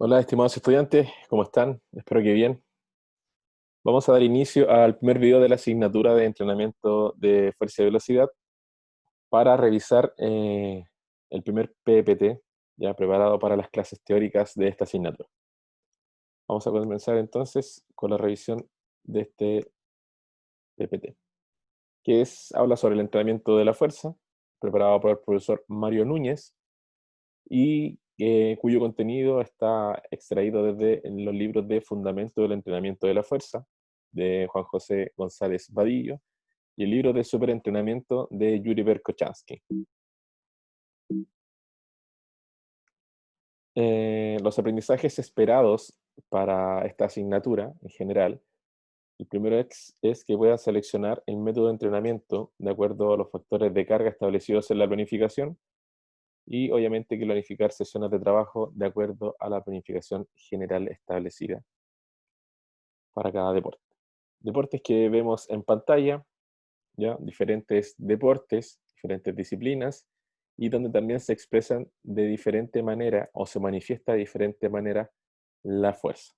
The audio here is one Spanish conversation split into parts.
Hola, estimados estudiantes, ¿cómo están? Espero que bien. Vamos a dar inicio al primer video de la asignatura de entrenamiento de fuerza y velocidad para revisar el primer PPT, ya preparado para las clases teóricas de esta asignatura. Vamos a comenzar entonces con la revisión de este PPT, que habla sobre el entrenamiento de la fuerza, preparado por el profesor Mario Núñez, y cuyo contenido está extraído desde los libros de Fundamento del Entrenamiento de la Fuerza, de Juan José González Vadillo, y el libro de Superentrenamiento de Yuri Verkhoshansky. Los aprendizajes esperados para esta asignatura, en general, el primero es que puedan seleccionar el método de entrenamiento de acuerdo a los factores de carga establecidos en la planificación, y obviamente que planificar sesiones de trabajo de acuerdo a la planificación general establecida para cada deporte. Deportes que vemos en pantalla, ¿ya? Diferentes deportes, diferentes disciplinas, y donde también se expresan de diferente manera o se manifiesta de diferente manera la fuerza.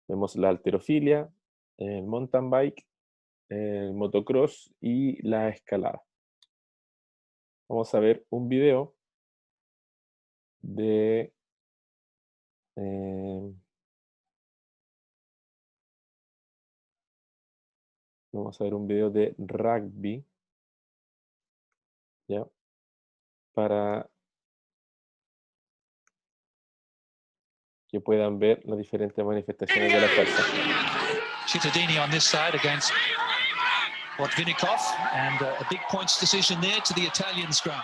Vemos la halterofilia, el mountain bike, el motocross y la escalada. Vamos a ver un video de vamos a ver un video de rugby, ¿ya? Para que puedan ver las diferentes manifestaciones de la fuerza. Cittadini on this side against Botvinnikov, and a big points decision there to the Italian scrum.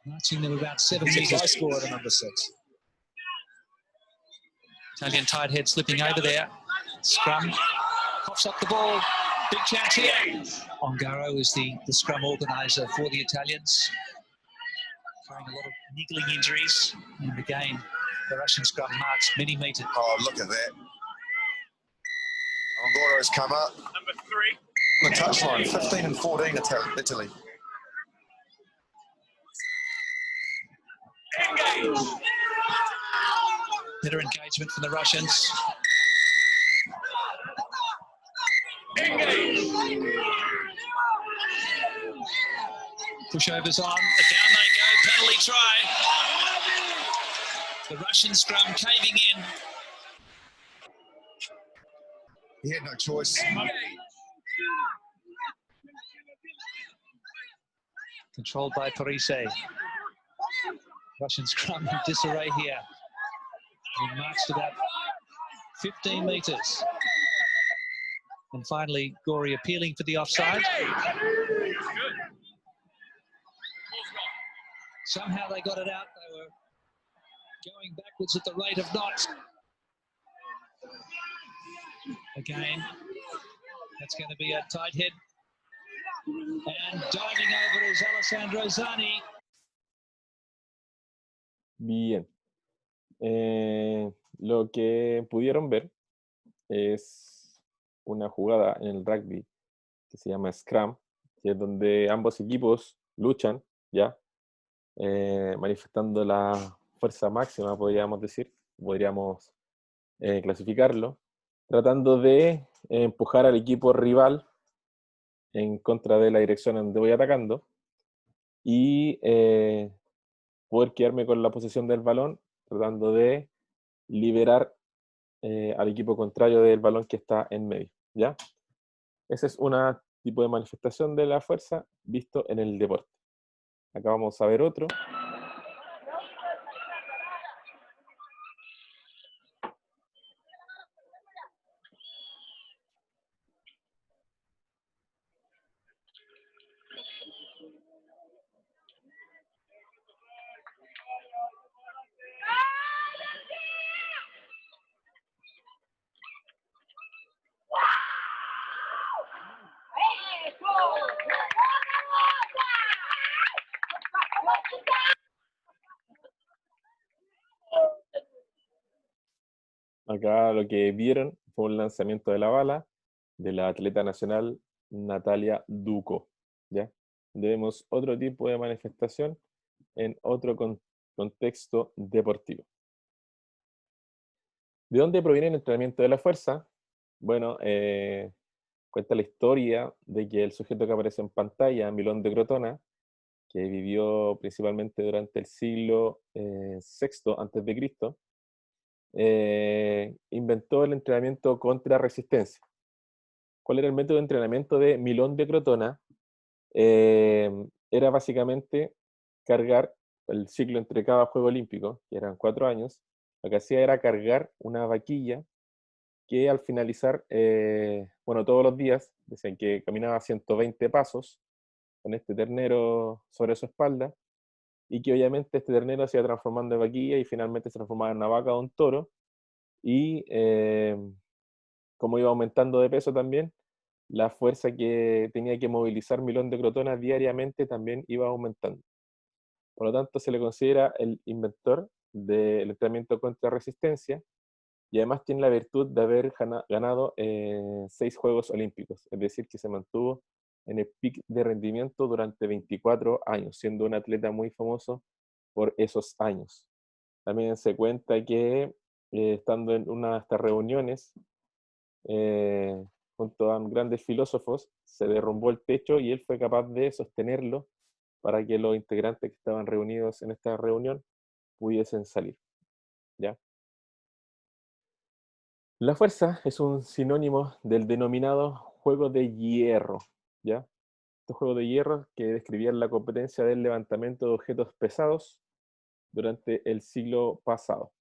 Marching them about 7 meters. High score at number 6. Italian tight head slipping over there. Scrum coughs up the ball. Big chance here. Ongaro is the scrum organizer for the Italians. Carrying a lot of niggling injuries. And again, the Russian scrum marks many meters. Oh, look at that. Ongaro has come up. Number 3. On the touchline, 15 and 14 Italy. Engage. Better engagement from the Russians. Engage. Pushovers on, but down they go, penalty try. The Russian scrum caving in. He had no choice. Controlled by Parise. Russian scrum in disarray here. He marched about 15 meters. And finally, Gori appealing for the offside. Somehow they got it out. They were going backwards at the rate of knots. Again, that's going to be a tight head. And diving over is Alessandro Zani. Bien. Lo que pudieron ver es una jugada en el rugby que se llama Scrum, que es donde ambos equipos luchan, ¿ya? Manifestando la fuerza máxima, podríamos decir, podríamos clasificarlo, tratando de empujar al equipo rival en contra de la dirección en donde voy atacando, y poder quedarme con la posesión del balón, tratando de liberar al equipo contrario del balón que está en medio, ¿ya? Ese es un tipo de manifestación de la fuerza visto en el deporte. Acá vamos a ver otro. Acá lo que vieron fue un lanzamiento de la bala de la atleta nacional Natalia Duco, ¿ya? Vemos otro tipo de manifestación en otro contexto deportivo. ¿De dónde proviene el entrenamiento de la fuerza? Bueno, cuenta la historia de que el sujeto que aparece en pantalla, Milón de Crotona, que vivió principalmente durante el siglo VI antes de Cristo, inventó el entrenamiento contra resistencia. ¿Cuál era el método de entrenamiento de Milón de Crotona? Era básicamente cargar el ciclo entre cada Juego Olímpico, que eran 4 años. Lo que hacía era cargar una vaquilla que al finalizar, bueno, todos los días, decían que caminaba 120 pasos con este ternero sobre su espalda, y que obviamente este ternero se iba transformando en vaquilla y finalmente se transformaba en una vaca o un toro, y como iba aumentando de peso también, la fuerza que tenía que movilizar Milón de Crotona diariamente también iba aumentando. Por lo tanto, se le considera el inventor del entrenamiento contra resistencia, y además tiene la virtud de haber ganado 6 Juegos Olímpicos, es decir, que se mantuvo en el pic de rendimiento durante 24 años, siendo un atleta muy famoso por esos años. También se cuenta que estando en una de estas reuniones, eh, junto a grandes filósofos, se derrumbó el techo y él fue capaz de sostenerlo para que los integrantes que estaban reunidos en esta reunión pudiesen salir, ¿ya? La fuerza es un sinónimo del denominado juego de hierro, ¿ya? Estos juegos de hierro que describían la competencia del levantamiento de objetos pesados durante el siglo pasado.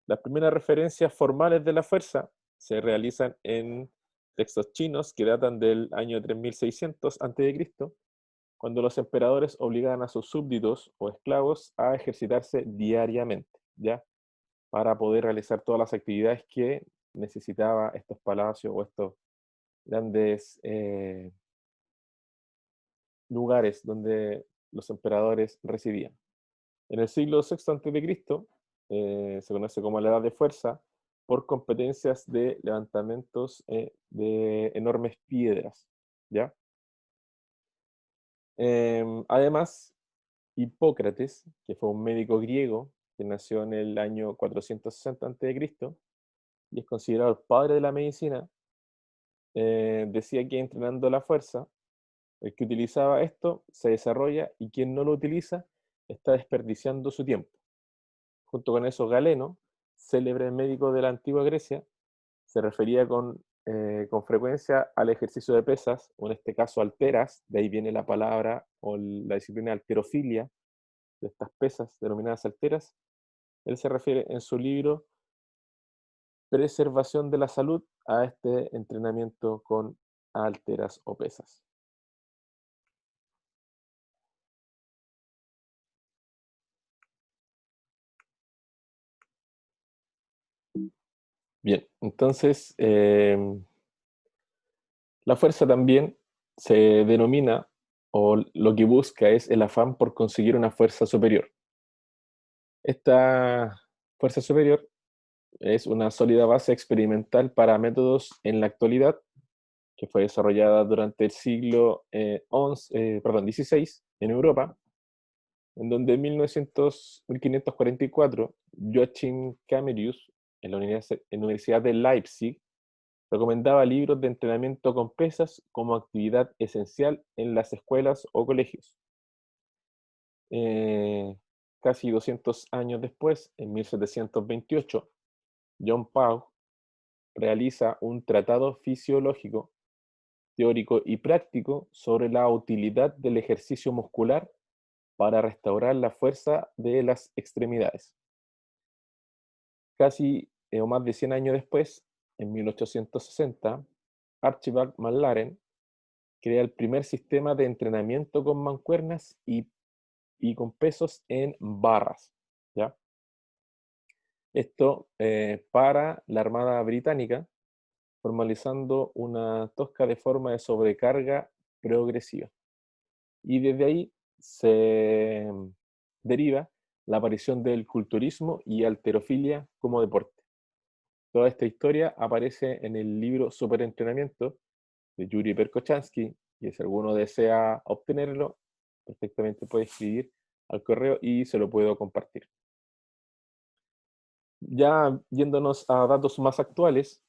Las primeras referencias formales de la fuerza se realizan en textos chinos que datan del año 3600 a.C., cuando los emperadores obligaban a sus súbditos o esclavos a ejercitarse diariamente, ¿ya? Para poder realizar todas las actividades que necesitaba estos palacios o estos grandes lugares donde los emperadores residían. En el siglo VI a.C. Se conoce como la Edad de Fuerza por competencias de levantamientos de enormes piedras, ¿ya? Además, Hipócrates, que fue un médico griego que nació en el año 460 a.C. y es considerado el padre de la medicina, decía que entrenando la fuerza, el que utilizaba esto se desarrolla y quien no lo utiliza está desperdiciando su tiempo. Junto con eso, Galeno, célebre médico de la antigua Grecia, se refería con frecuencia al ejercicio de pesas, o en este caso alteras, de ahí viene la palabra o la disciplina alterofilia, de estas pesas denominadas alteras. Él se refiere en su libro Preservación de la Salud a este entrenamiento con alteras o pesas. Bien, entonces la fuerza también se denomina, o lo que busca es el afán por conseguir una fuerza superior. Esta fuerza superior es una sólida base experimental para métodos en la actualidad, que fue desarrollada durante el siglo XVI en Europa, en donde en 1544 Joachim Camerus, en la Universidad de Leipzig, recomendaba libros de entrenamiento con pesas como actividad esencial en las escuelas o colegios. Casi 200 años después, en 1728, John Pau realiza un tratado fisiológico, teórico y práctico sobre la utilidad del ejercicio muscular para restaurar la fuerza de las extremidades. Casi o más de 100 años después, en 1860, Archibald McLaren crea el primer sistema de entrenamiento con mancuernas y con pesos en barras, ¿ya? Esto para la Armada Británica, formalizando una tosca de forma de sobrecarga progresiva. Y desde ahí se deriva la aparición del culturismo y halterofilia como deporte. Toda esta historia aparece en el libro Superentrenamiento de Yuri Perkochansky, y si alguno desea obtenerlo, perfectamente puede escribir al correo y se lo puedo compartir. Ya yéndonos a datos más actuales,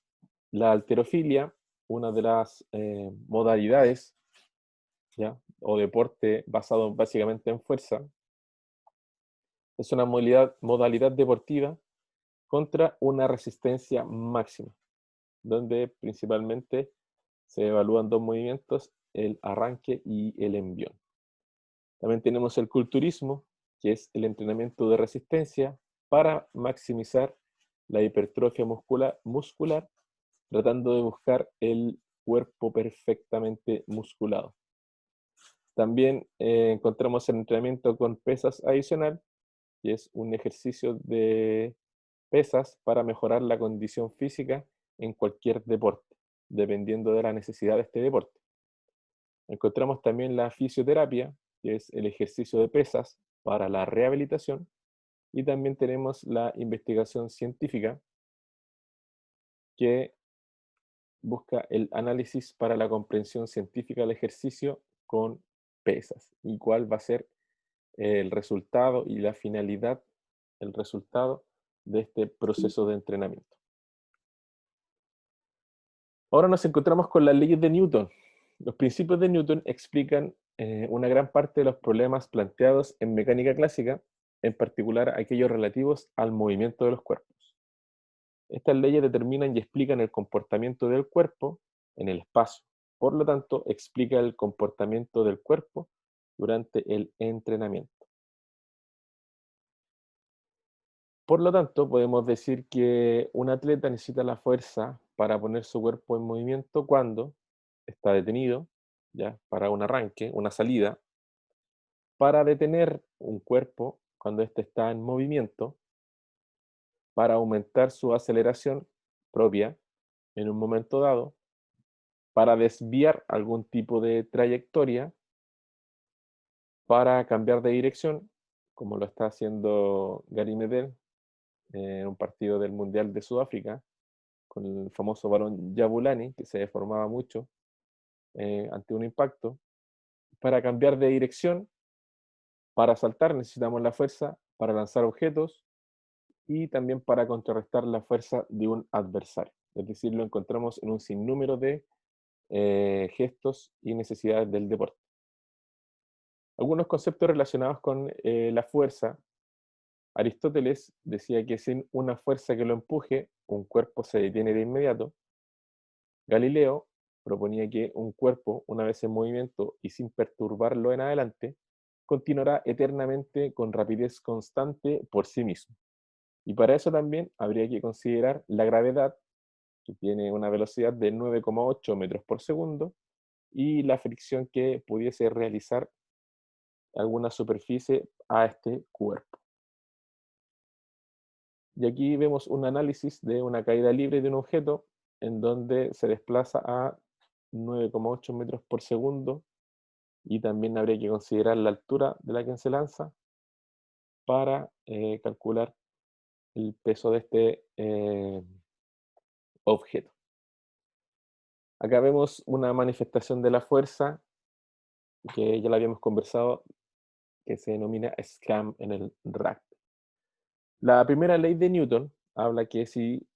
la halterofilia, una de las modalidades, ¿ya? O deporte basado básicamente en fuerza, es una modalidad deportiva contra una resistencia máxima, donde principalmente se evalúan dos movimientos, el arranque y el envión. También tenemos el culturismo, que es el entrenamiento de resistencia para maximizar la hipertrofia muscular, tratando de buscar el cuerpo perfectamente musculado. También encontramos el entrenamiento con pesas adicional, que es un ejercicio de pesas para mejorar la condición física en cualquier deporte, dependiendo de la necesidad de este deporte. Encontramos también la fisioterapia, que es el ejercicio de pesas para la rehabilitación, y también tenemos la investigación científica, que busca el análisis para la comprensión científica del ejercicio con pesas y cuál va a ser el resultado y la finalidad, el resultado de este proceso de entrenamiento. Ahora nos encontramos con las leyes de Newton. Los principios de Newton explican una gran parte de los problemas planteados en mecánica clásica, en particular aquellos relativos al movimiento de los cuerpos. Estas leyes determinan y explican el comportamiento del cuerpo en el espacio. Por lo tanto, explica el comportamiento del cuerpo durante el entrenamiento. Por lo tanto, podemos decir que un atleta necesita la fuerza para poner su cuerpo en movimiento cuando está detenido, ¿ya? Para un arranque, una salida, para detener un cuerpo cuando éste está en movimiento, para aumentar su aceleración propia en un momento dado, para desviar algún tipo de trayectoria, para cambiar de dirección, como lo está haciendo Gary Medel en un partido del Mundial de Sudáfrica, con el famoso balón Jabulani, que se deformaba mucho ante un impacto. Para cambiar de dirección, para saltar necesitamos la fuerza, para lanzar objetos y también para contrarrestar la fuerza de un adversario. Es decir, lo encontramos en un sinnúmero de gestos y necesidades del deporte. Algunos conceptos relacionados con la fuerza. Aristóteles decía que sin una fuerza que lo empuje, un cuerpo se detiene de inmediato. Galileo proponía que un cuerpo, una vez en movimiento y sin perturbarlo en adelante, continuará eternamente con rapidez constante por sí mismo. Y para eso también habría que considerar la gravedad, que tiene una velocidad de 9,8 metros por segundo, y la fricción que pudiese realizar alguna superficie a este cuerpo. Y aquí vemos un análisis de una caída libre de un objeto en donde se desplaza a 9,8 metros por segundo, y también habría que considerar la altura de la que se lanza para calcular el peso de este objeto. Acá vemos una manifestación de la fuerza que ya la habíamos conversado, que se denomina Scrum en el rugby. La primera ley de Newton habla que si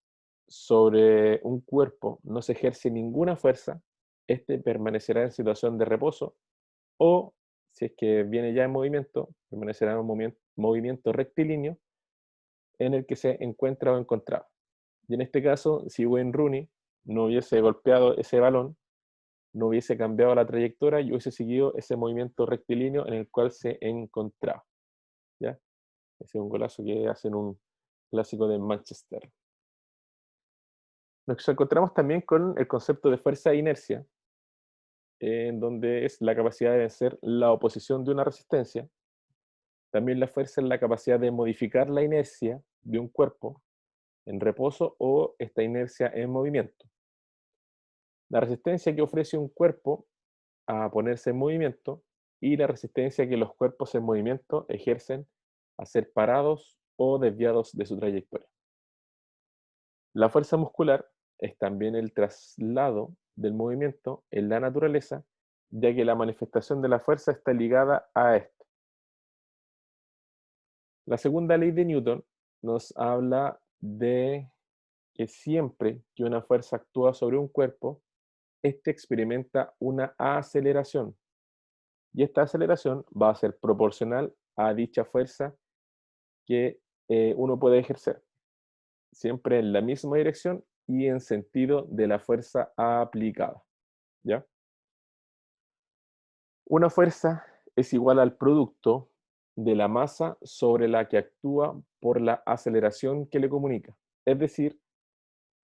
sobre un cuerpo no se ejerce ninguna fuerza, este permanecerá en situación de reposo, o si es que viene ya en movimiento, permanecerá en un movimiento rectilíneo en el que se encuentra o encontraba. Y en este caso, si Wayne Rooney no hubiese golpeado ese balón, no hubiese cambiado la trayectoria y hubiese seguido ese movimiento rectilíneo en el cual se encontraba. ¿Ya? Ese es un golazo que hacen un clásico de Manchester. Nos encontramos también con el concepto de fuerza e inercia, en donde es la capacidad de vencer la oposición de una resistencia. También la fuerza es la capacidad de modificar la inercia de un cuerpo en reposo o esta inercia en movimiento. La resistencia que ofrece un cuerpo a ponerse en movimiento y la resistencia que los cuerpos en movimiento ejercen a ser parados o desviados de su trayectoria. La fuerza muscular es también el traslado del movimiento en la naturaleza, ya que la manifestación de la fuerza está ligada a esto. La segunda ley de Newton nos habla de que siempre que una fuerza actúa sobre un cuerpo, éste experimenta una aceleración. Y esta aceleración va a ser proporcional a dicha fuerza que uno puede ejercer, siempre en la misma dirección y en sentido de la fuerza aplicada. ¿Ya? Una fuerza es igual al producto de la masa sobre la que actúa por la aceleración que le comunica. Es decir,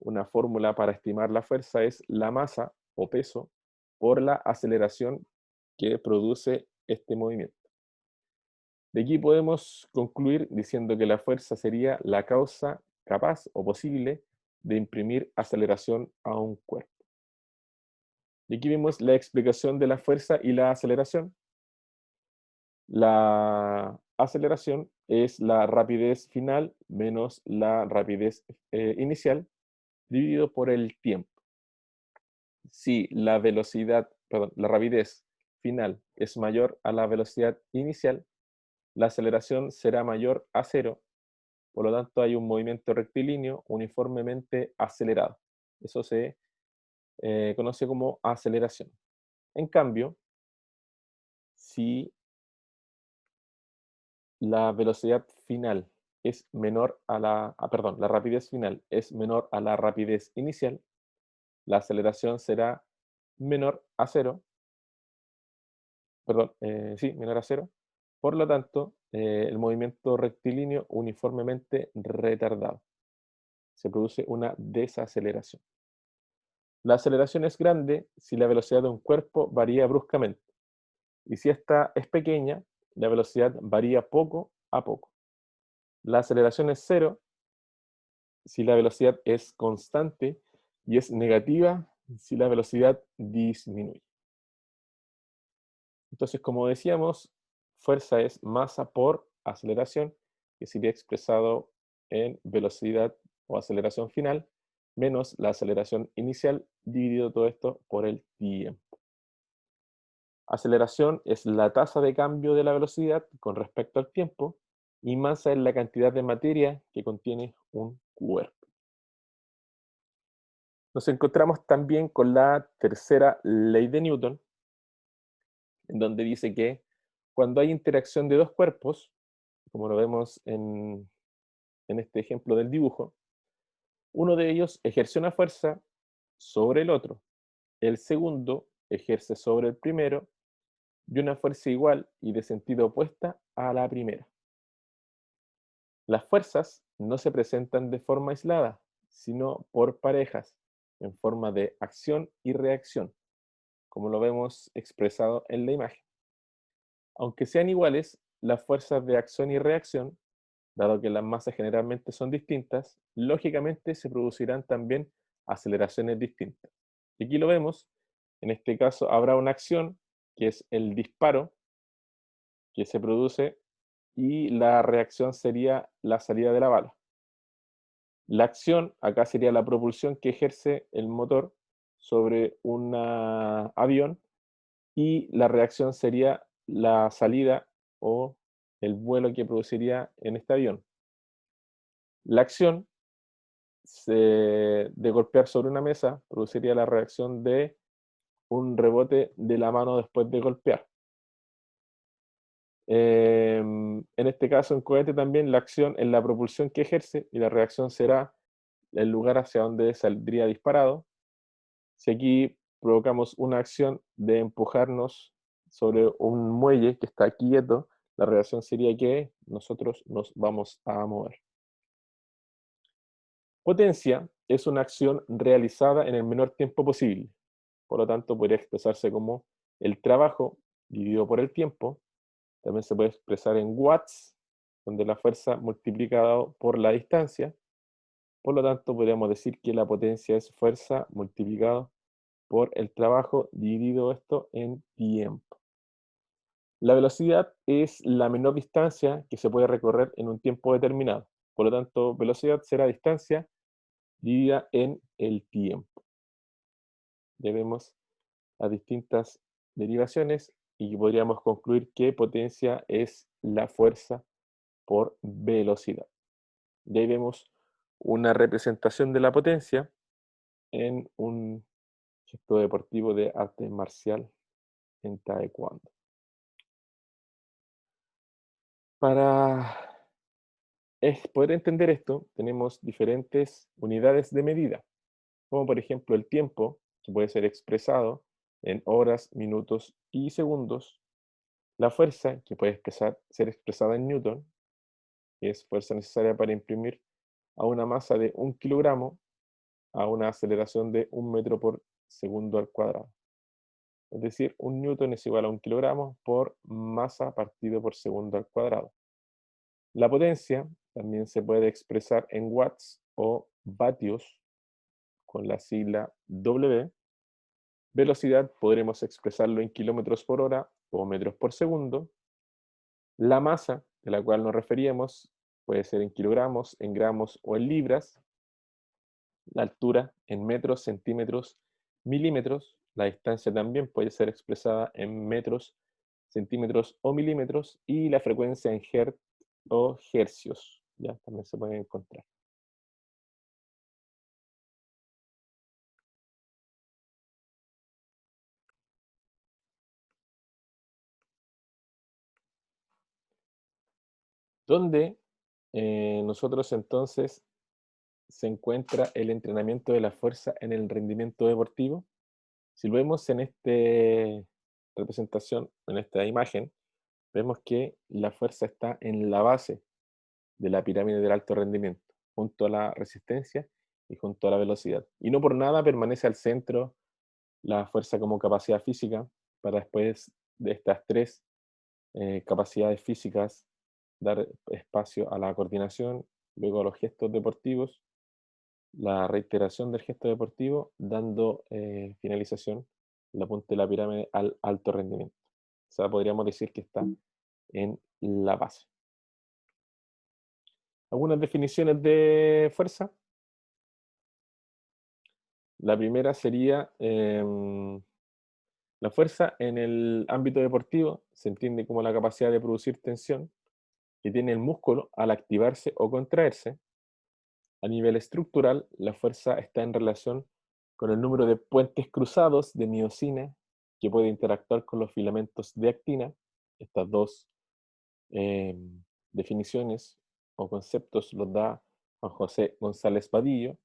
una fórmula para estimar la fuerza es la masa o peso por la aceleración que produce este movimiento. De aquí podemos concluir diciendo que la fuerza sería la causa capaz o posible de imprimir aceleración a un cuerpo. Y aquí vemos la explicación de la fuerza y la aceleración. La aceleración es la rapidez final menos la rapidez inicial dividido por el tiempo. Si la velocidad, perdón, la rapidez final es mayor a la velocidad inicial, la aceleración será mayor a cero, por lo tanto hay un movimiento rectilíneo uniformemente acelerado. Eso se conoce como aceleración. En cambio, si la velocidad final es menor a la rapidez final es menor a la rapidez inicial, la aceleración será menor a cero, menor a cero. Por lo tanto, el movimiento rectilíneo uniformemente retardado. Se produce una desaceleración. La aceleración es grande si la velocidad de un cuerpo varía bruscamente. Y si esta es pequeña, la velocidad varía poco a poco. La aceleración es cero si la velocidad es constante y es negativa si la velocidad disminuye. Entonces, como decíamos, fuerza es masa por aceleración, que sería expresado en velocidad o aceleración final, menos la aceleración inicial, dividido todo esto por el tiempo. Aceleración es la tasa de cambio de la velocidad con respecto al tiempo, y masa es la cantidad de materia que contiene un cuerpo. Nos encontramos también con la tercera ley de Newton, en donde dice que cuando hay interacción de dos cuerpos, como lo vemos en este ejemplo del dibujo, uno de ellos ejerce una fuerza sobre el otro, el segundo ejerce sobre el primero, y una fuerza igual y de sentido opuesta a la primera. Las fuerzas no se presentan de forma aislada, sino por parejas, en forma de acción y reacción, como lo vemos expresado en la imagen. Aunque sean iguales, las fuerzas de acción y reacción, dado que las masas generalmente son distintas, lógicamente se producirán también aceleraciones distintas. Y aquí lo vemos, en este caso habrá una acción, que es el disparo, que se produce, y la reacción sería la salida de la bala. La acción, acá sería la propulsión que ejerce el motor sobre un avión, y la reacción sería la salida o el vuelo que produciría en este avión. La acción de golpear sobre una mesa produciría la reacción de un rebote de la mano después de golpear. En este caso, en cohete también la acción es la propulsión que ejerce y la reacción será el lugar hacia donde saldría disparado. Si aquí provocamos una acción de empujarnos sobre un muelle que está quieto, la reacción sería que nosotros nos vamos a mover. Potencia es una acción realizada en el menor tiempo posible. Por lo tanto, podría expresarse como el trabajo dividido por el tiempo. También se puede expresar en watts, donde la fuerza multiplicada por la distancia. Por lo tanto, podríamos decir que la potencia es fuerza multiplicada por el trabajo dividido esto en tiempo. La velocidad es la menor distancia que se puede recorrer en un tiempo determinado. Por lo tanto, velocidad será distancia dividida en el tiempo. Ya vemos las distintas derivaciones y podríamos concluir que potencia es la fuerza por velocidad. Y ahí vemos una representación de la potencia en un gesto deportivo de arte marcial en Taekwondo. Para poder entender esto, tenemos diferentes unidades de medida, como por ejemplo el tiempo, que puede ser expresado en horas, minutos y segundos, la fuerza, que puede ser expresada en newton, que es fuerza necesaria para imprimir a una masa de 1 kilogramo a una aceleración de 1 metro por segundo al cuadrado. Es decir, 1 newton es igual a 1 kilogramo por masa partido por segundo al cuadrado. La potencia también se puede expresar en watts o vatios con la sigla W. Velocidad podremos expresarlo en kilómetros por hora o metros por segundo. La masa, de la cual nos referíamos, puede ser en kilogramos, en gramos o en libras. La altura en metros, centímetros, milímetros. La distancia también puede ser expresada en metros, centímetros o milímetros. Y la frecuencia en hertz o hercios, ya también se pueden encontrar. Donde nosotros entonces se encuentra el entrenamiento de la fuerza en el rendimiento deportivo. Si lo vemos en esta representación, en esta imagen, vemos que la fuerza está en la base de la pirámide del alto rendimiento, junto a la resistencia y junto a la velocidad. Y no por nada permanece al centro la fuerza como capacidad física, para después de estas tres capacidades físicas dar espacio a la coordinación, luego a los gestos deportivos, la reiteración del gesto deportivo, dando finalización, la punta de la pirámide, al alto rendimiento. O sea, podríamos decir que está en la base. Algunas definiciones de fuerza. La primera sería, la fuerza en el ámbito deportivo se entiende como la capacidad de producir tensión que tiene el músculo al activarse o contraerse. A nivel estructural, la fuerza está en relación con el número de puentes cruzados de miosina que puede interactuar con los filamentos de actina. Estas dos definiciones o conceptos los da Juan José González Vadillo.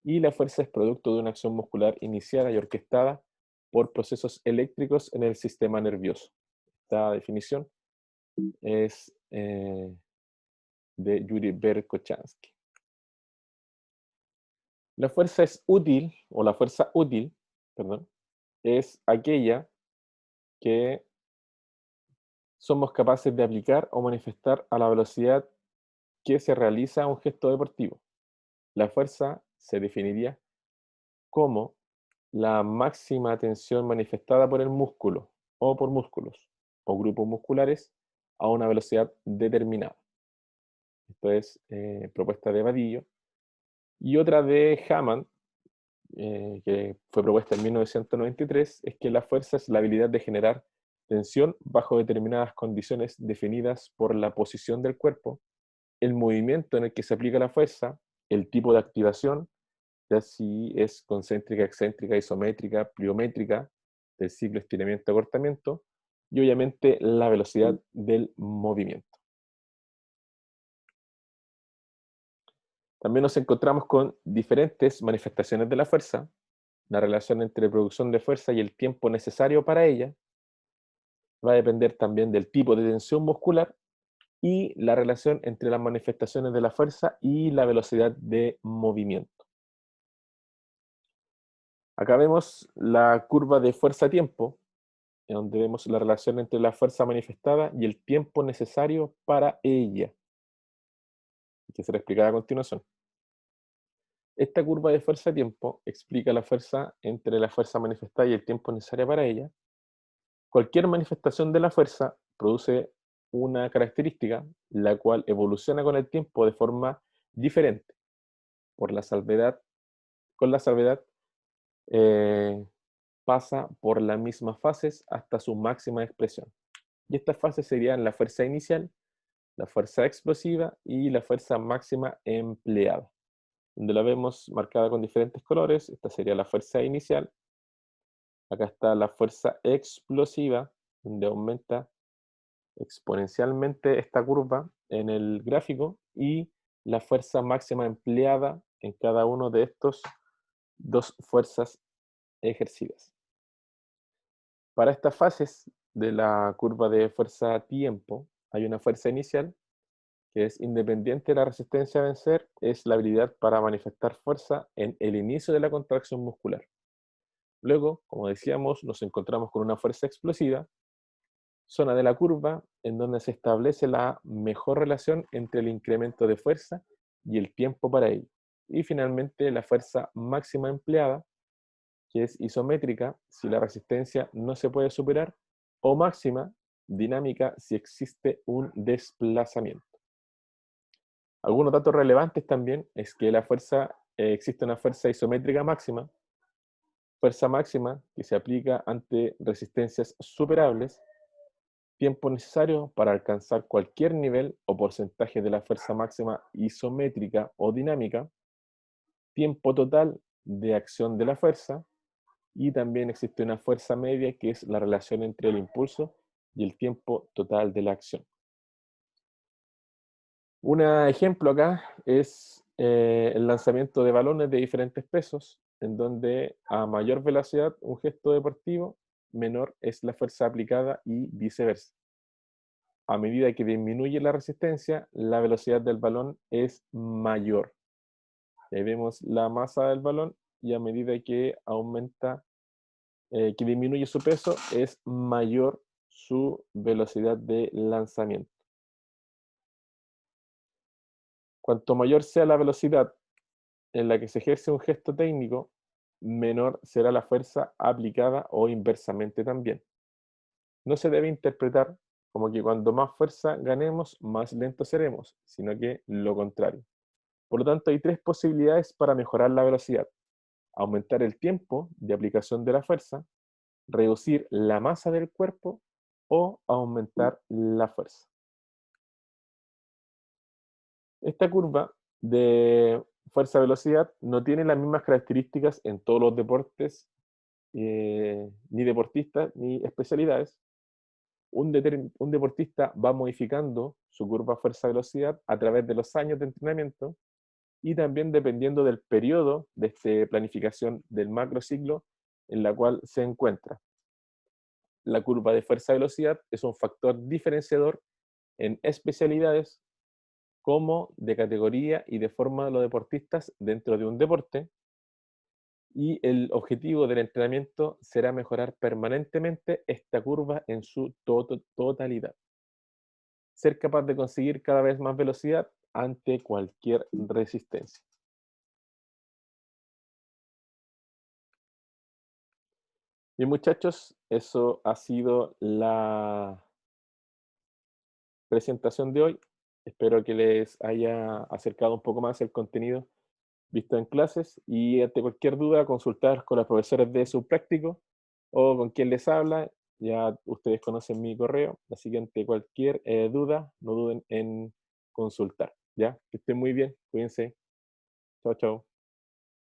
Y la fuerza es producto de una acción muscular iniciada y orquestada por procesos eléctricos en el sistema nervioso. Esta definición es de Yuri Verkhoshansky. La fuerza es útil, o la fuerza útil, perdón, es aquella que somos capaces de aplicar o manifestar a la velocidad que se realiza un gesto deportivo. La fuerza se definiría como la máxima tensión manifestada por el músculo o por músculos o grupos musculares a una velocidad determinada. Esto es propuesta de Vadillo. Y otra de Hammond, que fue propuesta en 1993, es que la fuerza es la habilidad de generar tensión bajo determinadas condiciones definidas por la posición del cuerpo, el movimiento en el que se aplica la fuerza, el tipo de activación, ya si es concéntrica, excéntrica, isométrica, pliométrica, del ciclo estiramiento-acortamiento, y obviamente la velocidad del movimiento. También nos encontramos con diferentes manifestaciones de la fuerza, la relación entre producción de fuerza y el tiempo necesario para ella va a depender también del tipo de tensión muscular y la relación entre las manifestaciones de la fuerza y la velocidad de movimiento. Acá vemos la curva de fuerza-tiempo, en donde vemos la relación entre la fuerza manifestada y el tiempo necesario para ella, que será explicada a continuación. Esta curva de fuerza-tiempo explica la fuerza entre la fuerza manifestada y el tiempo necesario para ella. Cualquier manifestación de la fuerza produce una característica, la cual evoluciona con el tiempo de forma diferente, con la salvedad pasa por las mismas fases hasta su máxima expresión. Y estas fases serían la fuerza inicial, la fuerza explosiva y la fuerza máxima empleada. donde la vemos marcada con diferentes colores. Esta sería la fuerza inicial. Acá está la fuerza explosiva, donde aumenta exponencialmente esta curva en el gráfico, y la fuerza máxima empleada en cada uno de estos dos fuerzas ejercidas. Para estas fases de la curva de fuerza-tiempo hay una fuerza inicial que es independiente de la resistencia a vencer, es la habilidad para manifestar fuerza en el inicio de la contracción muscular. Luego, como decíamos, nos encontramos con una fuerza explosiva, zona de la curva en donde se establece la mejor relación entre el incremento de fuerza y el tiempo para ello. Y finalmente la fuerza máxima empleada, que es isométrica si la resistencia no se puede superar, o máxima, dinámica, si existe un desplazamiento. Algunos datos relevantes también es que existe una fuerza isométrica máxima, fuerza máxima que se aplica ante resistencias superables, tiempo necesario para alcanzar cualquier nivel o porcentaje de la fuerza máxima isométrica o dinámica, tiempo total de acción de la fuerza, y también existe una fuerza media que es la relación entre el impulso y el tiempo total de la acción. Un ejemplo acá es el lanzamiento de balones de diferentes pesos, en donde a mayor velocidad un gesto deportivo, menor es la fuerza aplicada y viceversa. A medida que disminuye la resistencia, la velocidad del balón es mayor. Ahí vemos la masa del balón, y a medida que aumenta, que disminuye su peso, es mayor su velocidad de lanzamiento. Cuanto mayor sea la velocidad en la que se ejerce un gesto técnico, menor será la fuerza aplicada, o inversamente también. No se debe interpretar como que cuando más fuerza ganemos, más lentos seremos, sino que lo contrario. Por lo tanto, hay tres posibilidades para mejorar la velocidad: aumentar el tiempo de aplicación de la fuerza, reducir la masa del cuerpo o aumentar la fuerza. Esta curva de fuerza-velocidad no tiene las mismas características en todos los deportes, ni deportistas, ni especialidades. Un deportista va modificando su curva fuerza-velocidad a través de los años de entrenamiento, y también dependiendo del periodo de planificación del macrociclo en la cual se encuentra. La curva de fuerza-velocidad es un factor diferenciador en especialidades como de categoría y de forma de los deportistas dentro de un deporte, y el objetivo del entrenamiento será mejorar permanentemente esta curva en su totalidad. Ser capaz de conseguir cada vez más velocidad ante cualquier resistencia. Bien, muchachos, eso ha sido la presentación de hoy. Espero que les haya acercado un poco más el contenido visto en clases, y ante cualquier duda consultar con los profesores de su práctico o con quien les habla. Ya ustedes conocen mi correo, así que ante cualquier duda no duden en consultar. ¿Ya? Que estén muy bien, cuídense. Chao, chao.